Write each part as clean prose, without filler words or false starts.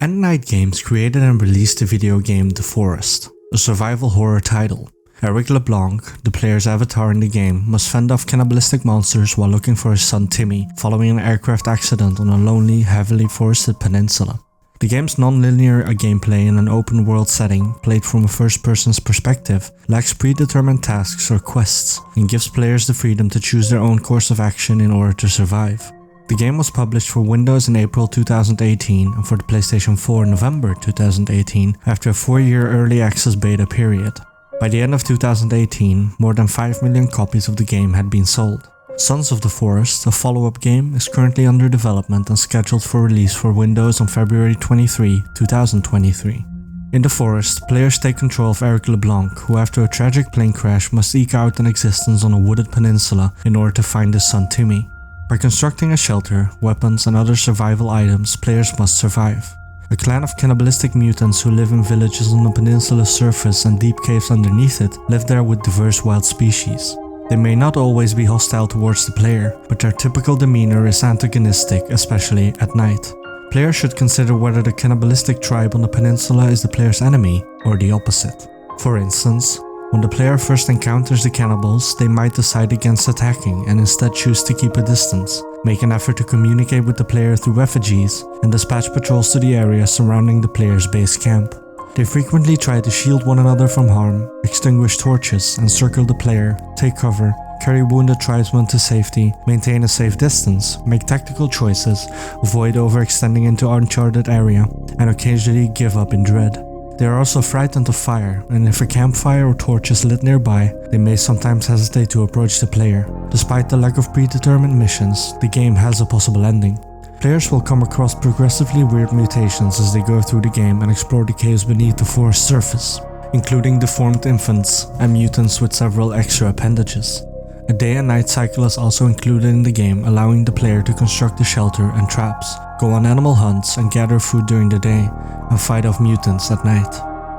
End Night Games created and released the video game The Forest, a survival horror title. Eric LeBlanc, the player's avatar in the game, must fend off cannibalistic monsters while looking for his son Timmy following an aircraft accident on a lonely, heavily forested peninsula. The game's non-linear gameplay in an open world setting, played from a first person's perspective, lacks predetermined tasks or quests, and gives players the freedom to choose their own course of action in order to survive. The game was published for Windows in April 2018 and for the PlayStation 4 in November 2018 after a 4-year early access beta period. By the end of 2018, more than 5 million copies of the game had been sold. Sons of the Forest, a follow-up game, is currently under development and scheduled for release for Windows on February 23, 2023. In The Forest, players take control of Eric LeBlanc, who after a tragic plane crash must eke out an existence on a wooded peninsula in order to find his son Timmy. By constructing a shelter, weapons and other survival items, players must survive. A clan of cannibalistic mutants who live in villages on the peninsula's surface and deep caves underneath it live there with diverse wild species. They may not always be hostile towards the player, but their typical demeanor is antagonistic, especially at night. Players should consider whether the cannibalistic tribe on the peninsula is the player's enemy or the opposite. For instance, when the player first encounters the cannibals, they might decide against attacking and instead choose to keep a distance, make an effort to communicate with the player through effigies, and dispatch patrols to the area surrounding the player's base camp. They frequently try to shield one another from harm, extinguish torches, encircle the player, take cover, carry wounded tribesmen to safety, maintain a safe distance, make tactical choices, avoid overextending into uncharted area, and occasionally give up in dread. They are also frightened of fire, and if a campfire or torch is lit nearby, they may sometimes hesitate to approach the player. Despite the lack of predetermined missions, the game has a possible ending. Players will come across progressively weird mutations as they go through the game and explore the caves beneath the forest surface, including deformed infants and mutants with several extra appendages. A day and night cycle is also included in the game, allowing the player to construct a shelter and traps, go on animal hunts and gather food during the day, and fight off mutants at night.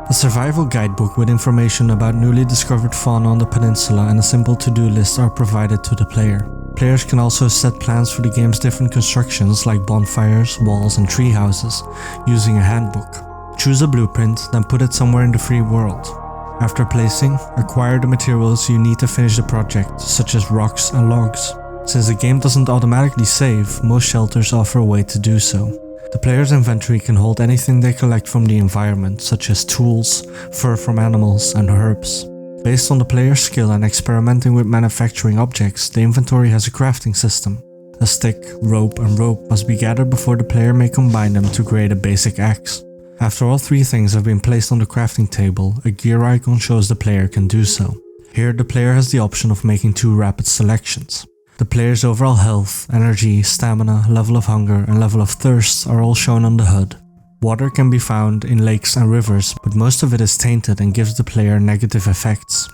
A survival guidebook with information about newly discovered fauna on the peninsula and a simple to-do list are provided to the player. Players can also set plans for the game's different constructions like bonfires, walls and tree houses, using a handbook. Choose a blueprint, then put it somewhere in the free world. After placing, acquire the materials you need to finish the project, such as rocks and logs. Since the game doesn't automatically save, most shelters offer a way to do so. The player's inventory can hold anything they collect from the environment, such as tools, fur from animals, and herbs. Based on the player's skill and experimenting with manufacturing objects, the inventory has a crafting system. A stick, rope, and rope must be gathered before the player may combine them to create a basic axe. After all three things have been placed on the crafting table, a gear icon shows the player can do so. Here the player has the option of making 2 rapid selections. The player's overall health, energy, stamina, level of hunger, and level of thirst are all shown on the HUD. Water can be found in lakes and rivers, but most of it is tainted and gives the player negative effects.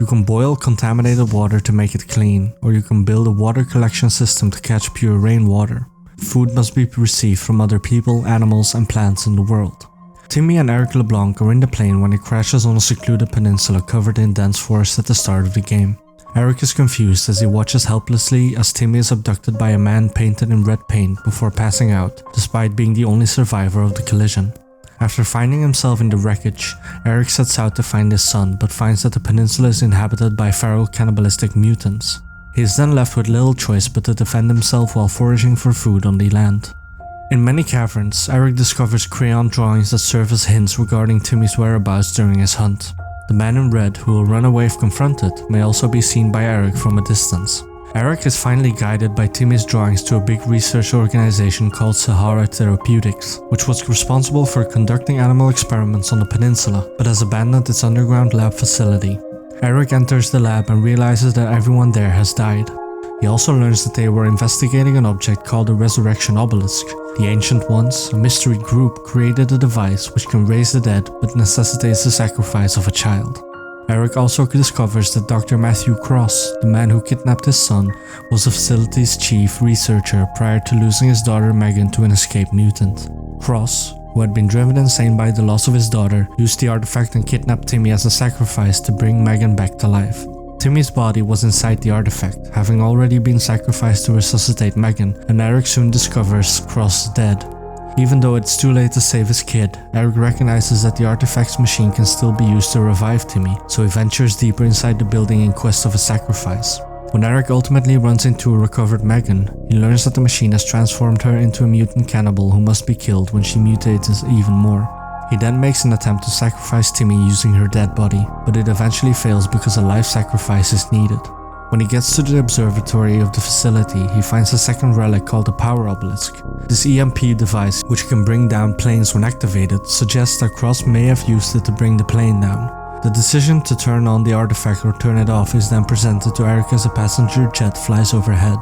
You can boil contaminated water to make it clean, or you can build a water collection system to catch pure rainwater. Food must be received from other people, animals, and plants in the world. Timmy and Eric LeBlanc are in the plane when it crashes on a secluded peninsula covered in dense forest at the start of the game. Eric is confused as he watches helplessly as Timmy is abducted by a man painted in red paint before passing out, despite being the only survivor of the collision. After finding himself in the wreckage, Eric sets out to find his son, but finds that the peninsula is inhabited by feral cannibalistic mutants. He is then left with little choice but to defend himself while foraging for food on the land. In many caverns, Eric discovers crayon drawings that serve as hints regarding Timmy's whereabouts during his hunt. The man in red, who will run away if confronted, may also be seen by Eric from a distance. Eric is finally guided by Timmy's drawings to a big research organization called Sahara Therapeutics, which was responsible for conducting animal experiments on the peninsula, but has abandoned its underground lab facility. Eric enters the lab and realizes that everyone there has died. He also learns that they were investigating an object called the Resurrection Obelisk. The Ancient Ones, a mystery group, created a device which can raise the dead but necessitates the sacrifice of a child. Eric also discovers that Dr. Matthew Cross, the man who kidnapped his son, was the facility's chief researcher prior to losing his daughter Megan to an escaped mutant. Cross, who had been driven insane by the loss of his daughter, used the artifact and kidnapped Timmy as a sacrifice to bring Megan back to life. Timmy's body was inside the artifact, having already been sacrificed to resuscitate Megan, and Eric soon discovers Cross dead. Even though it's too late to save his kid, Eric recognizes that the artifact's machine can still be used to revive Timmy, so he ventures deeper inside the building in quest of a sacrifice. When Eric ultimately runs into a recovered Megan, he learns that the machine has transformed her into a mutant cannibal who must be killed when she mutates even more. He then makes an attempt to sacrifice Timmy using her dead body, but it eventually fails because a life sacrifice is needed. When he gets to the observatory of the facility, he finds a second relic called the Power Obelisk. This EMP device, which can bring down planes when activated, suggests that Cross may have used it to bring the plane down. The decision to turn on the artifact or turn it off is then presented to Eric as a passenger jet flies overhead.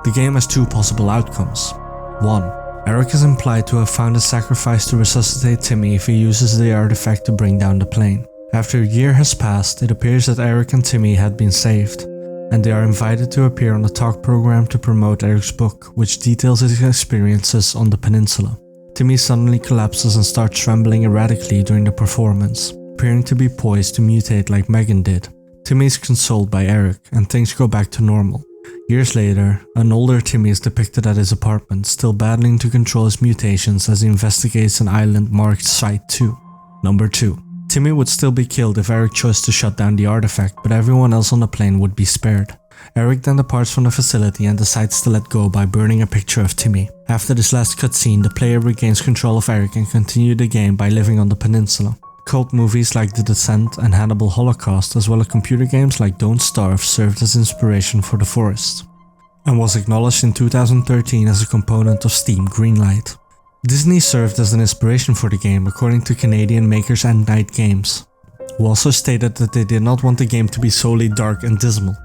The game has two possible outcomes. 1. Eric is implied to have found a sacrifice to resuscitate Timmy if he uses the artifact to bring down the plane. After a year has passed, it appears that Eric and Timmy had been saved, and they are invited to appear on a talk program to promote Eric's book, which details his experiences on the peninsula. Timmy suddenly collapses and starts trembling erratically during the performance, appearing to be poised to mutate like Megan did. Timmy is consoled by Eric, and things go back to normal. Years later, an older Timmy is depicted at his apartment, still battling to control his mutations as he investigates an island marked Site 2. Number 2. Timmy would still be killed if Eric chose to shut down the artifact, but everyone else on the plane would be spared. Eric then departs from the facility and decides to let go by burning a picture of Timmy. After this last cutscene, the player regains control of Eric and continues the game by living on the peninsula. Cult movies like The Descent and Hannibal Holocaust, as well as computer games like Don't Starve, served as inspiration for The Forest, and was acknowledged in 2013 as a component of Steam Greenlight. Disney served as an inspiration for the game, according to Canadian makers and Night Games, who also stated that they did not want the game to be solely dark and dismal.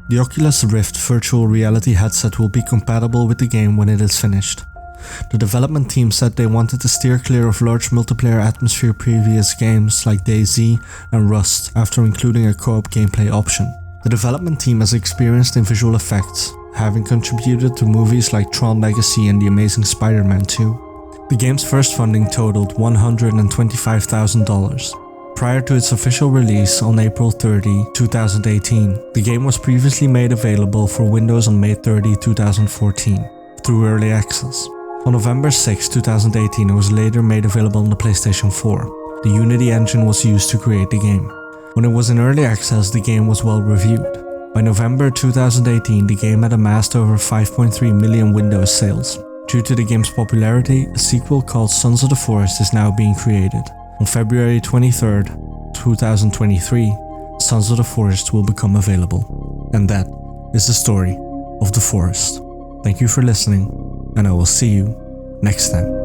The Oculus Rift virtual reality headset will be compatible with the game when it is finished. The development team said they wanted to steer clear of large multiplayer atmosphere previous games like DayZ and Rust after including a co-op gameplay option. The development team is experienced in visual effects, having contributed to movies like Tron Legacy and The Amazing Spider-Man 2. The game's first funding totaled $125,000. Prior to its official release on April 30, 2018, the game was previously made available for Windows on May 30, 2014, through Early Access. On November 6, 2018, it was later made available on the PlayStation 4. The Unity engine was used to create the game. When it was in Early Access, the game was well reviewed. By November 2018, the game had amassed over 5.3 million Windows sales. Due to the game's popularity, a sequel called Sons of the Forest is now being created. On February 23, 2023, Sons of the Forest will become available. And that is the story of The Forest. Thank you for listening, and I will see you next time.